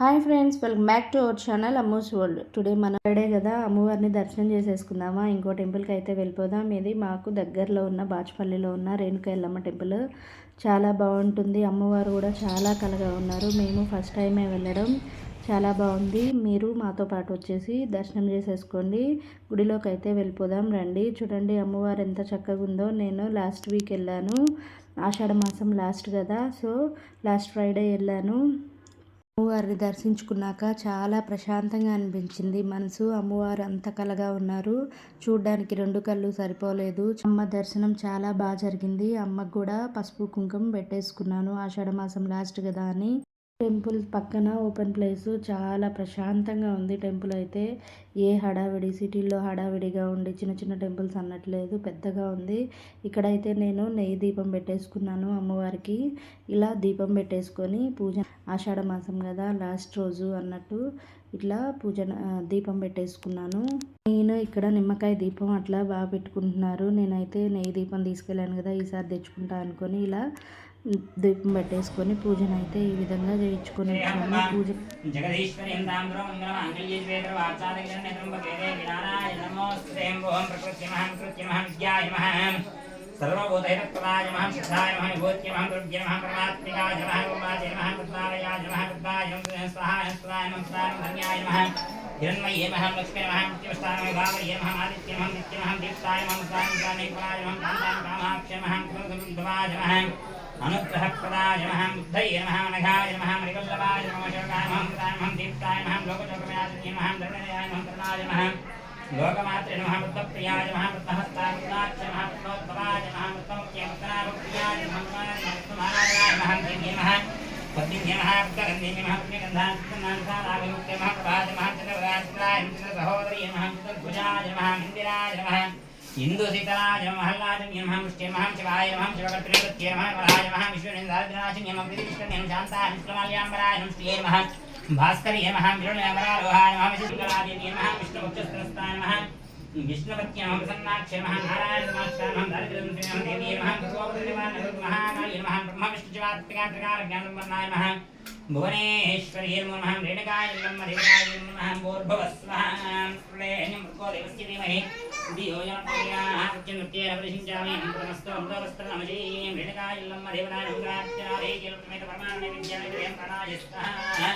Hi friends, welcome back to our channel Ammu's world. Today మన Friday కదా, అమ్మవారిని దర్శనం చేసేసుకుందామా. ఇంకో టెంపుల్కి అయితే వెళ్ళిపోదాం. ఇది మాకు దగ్గరలో ఉన్న బాచుపల్లిలో ఉన్న రేణుక ఎల్లమ్మ టెంపుల్. చాలా బాగుంటుంది. అమ్మవారు కూడా చాలా కలగా ఉన్నారు. మేము ఫస్ట్ టైమే వెళ్ళడం. చాలా బాగుంది. మీరు మాతో పాటు వచ్చేసి దర్శనం చేసేసుకోండి. గుడిలోకి అయితే వెళ్ళిపోదాం రండి. చూడండి అమ్మవారు ఎంత చక్కగా ఉందో. నేను లాస్ట్ వీక్ వెళ్ళాను. ఆషాఢ మాసం లాస్ట్ కదా, సో లాస్ట్ ఫ్రైడే వెళ్ళాను. అమ్మవారిని దర్శించుకున్నాక చాలా ప్రశాంతంగా అనిపించింది మనసు. అమ్మవారు అంత కలగా ఉన్నారు. చూడ్డానికి 2 కళ్ళు సరిపోలేదు. అమ్మ దర్శనం చాలా బాగా జరిగింది. అమ్మకు కూడా పసుపు కుంకుమ పెట్టేసుకున్నాను, ఆషాఢ మాసం లాస్ట్ కదా అని. టెంపుల్ పక్కన ఓపెన్ ప్లేస్, చాలా ప్రశాంతంగా ఉంది. టెంపుల్ అయితే ఏ హడావిడి, సిటీల్లో హడావిడిగా ఉండి చిన్న చిన్న టెంపుల్స్ అన్నట్లేదు, పెద్దగా ఉంది. ఇక్కడైతే నేను నెయ్యి దీపం పెట్టేసుకున్నాను అమ్మవారికి. ఇలా దీపం పెట్టేసుకొని పూజ, ఆషాఢ మాసం కదా లాస్ట్ రోజు అన్నట్టు ఇట్లా పూజ దీపం పెట్టేసుకున్నాను. నేను ఇక్కడ నిమ్మకాయ దీపం అట్లా బాగా పెట్టుకుంటున్నారు. నేనైతే నెయ్యి దీపం తీసుకెళ్ళాను కదా, ఈసారి తెచ్చుకుంటా అనుకొని ఇలా దీపం పెట్టేసుకొని పూజనైతే ఈ విధంగా చేయించుకొని వచ్చాము. పూజ సర్వభూతైరప్రదాయ మహం సిద్ధాయ మహం విభూత్య మహం దుర్గ్య మహం పరమాత్మికాయ మహం ఉమాయ మహం పుత్రాయ మహం పుత్రాయ మహం స్వాహాయ స్వాహాయ మహం స్వాహాయ ధన్యాయ మహం హిరణ్మయే మహం లక్ష్మీ మహం మృత్యుస్థానమ భావయే మహం ఆదిత్య మహం నిత్య మహం దీప్తాయ మహం స్వాహాయ ప్రాణేయ మహం కాంతాయ కామాక్ష మహం కులసంభవాయ మహం అనుగ్రహప్రదాయ మహం బుద్ధయే మహం నఘాయ మహం మణివల్లభాయ మహం శోకాయ మహం ప్రదాయ మహం దీప్తాయ మహం లోకచోకమయాయ మహం ధర్మయాయ మహం కరుణాయ మహం లోకమాత్రే నమః వృత్తప్రియాయ మహా వృత్తహస్తాక్ష మహా వృత్తోద్భవాయ మహా వృత్తముఖ్యముత్తరాభప్రియాయ మహారాజాయ మహా దేవ్యే మహా పద్మిన్యే మహా వృత్తగంధిన్యే మహా పుణ్యగంధానాభిముఖ్య మహా ప్రభాజ మహా చంద్రరాజాయ సహోదరీ మహా చతుర్భుజాయ మహా ఇందిరాయ మహా ఇందుశీతలాయ మహల్లాజన్య మహా వృష్ట్యే మహా శివాయ మహా శివకర్తృత్యే మహా వరాయ మహా విశ్వనిందార్జనాశన్య మహా విష్ణున్యం శాంతాయ విష్ణుమాల్యాంబరాయ నమస్తే మహా భాస్కర్య మహా విరుణ్యమరారోహాయ మహా విష్ణుకరాదేవ్యే మహా విష్ణుముఖ్యస్థాయ మహా విష్ణుపత్య మహా ప్రసన్నాక్ష మహా నారాయణ నమస్కార మహా దారిద్ర్యం దేవ్యే మహా సర్వోపరివార మహాకాళీ మహా బ్రహ్మ విష్ణు శివాత్మికా త్రికాల జ్ఞానవర్ణాయ మహా భువనేశ్వరీ మహా రేణుకాయ బ్రహ్మ దేవతాయ మహా భూర్భువస్వః ప్రేణ్యం మృగోదేవస్య ధీమహి ధియో యో నృత్యేన పరిశించామి నమస్తో అమృతవస్త్రనమజీం రేణుకాయ బ్రహ్మ దేవతాయ నమస్కారాయ కేవలమేత పరమానంద విద్యాయ ప్రాణాయ స్వాహా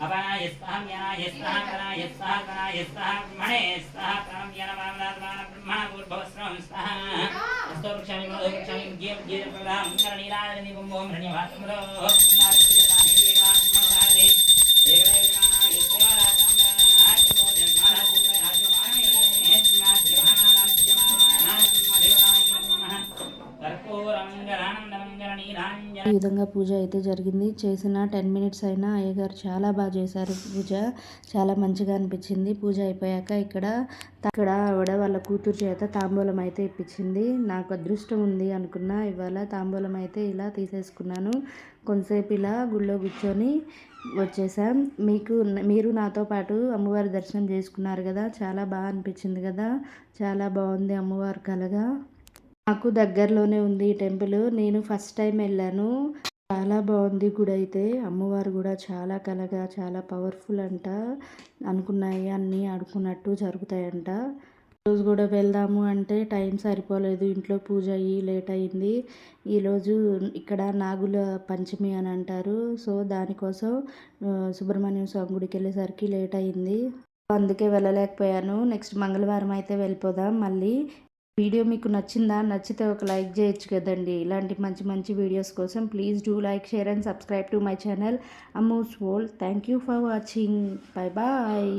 అపాయ స్వాహం యాయ స్వాహం కరాయ స్వాహం కరాయ స్వాహం బ్రహ్మణే స్వాహం ప్రాణం యానవామదాత్మాన బ్రహ్మణ భూర్భువస్వం స్వాహా అస్తో వృక్షామి మనో వృక్షామి విద్యేం విద్యేం ప్రదాం కరణీరాయ నివం ఓం రణ్యవాత్మదో పున్నాయ ప్రజాని దేవాత్మ మనోహరే ఏకదైవమాయ స్వాహా జాంబా హిమో జగన్నాథ జిమ్మే రాజమానమే హేత్మా జవహనా రాజ్యమాన దేవతాయ నమః కర్పూరమంగళానందమంగళ నీరాంజన. ఈ విధంగా పూజ అయితే జరిగింది. చేసిన 10 మినిట్స్ అయినా అయ్యగారు చాలా బాగా చేశారు. పూజ చాలా మంచిగా అనిపించింది. పూజ అయిపోయాక ఇక్కడ ఆవిడ వాళ్ళ కూతురు చేత తాంబూలం అయితే ఇప్పించింది. నాకు అదృష్టం ఉంది అనుకున్నా. ఇవాళ తాంబూలం అయితే ఇలా తీసేసుకున్నాను. కొంతసేపు ఇలా గుళ్ళో కూర్చొని వచ్చేసాం. మీరు నాతో పాటు అమ్మవారి దర్శనం చేసుకున్నారు కదా, చాలా బాగా అనిపించింది కదా. చాలా బాగుంది అమ్మవారి కలగా. నాకు దగ్గరలోనే ఉంది ఈ టెంపుల్. నేను ఫస్ట్ టైం వెళ్ళాను. చాలా బాగుంది గుడి అయితే. అమ్మవారు కూడా చాలా కలగా, చాలా పవర్ఫుల్ అంట. అనుకున్నాయి అన్నీ అనుకున్నట్టు జరుగుతాయంట. రోజు కూడా వెళ్దాము అంటే టైం సరిపోలేదు. ఇంట్లో పూజ అయ్యి లేట్ అయింది. ఈరోజు ఇక్కడ నాగుల పంచమి అని అంటారు. సో దానికోసం సుబ్రహ్మణ్యం స్వామి గుడికి వెళ్ళేసరికి లేట్ అయింది. అందుకే వెళ్ళలేకపోయాను. నెక్స్ట్ మంగళవారం అయితే వెళ్ళిపోదాం మళ్ళీ. వీడియో మీకు నచ్చిందా? నచ్చితే ఒక లైక్ చేయొచ్చు కదండి. ఇలాంటి మంచి మంచి వీడియోస్ కోసం please do like, share and subscribe to my channel Ammu's world. Thank you for watching. Bye bye.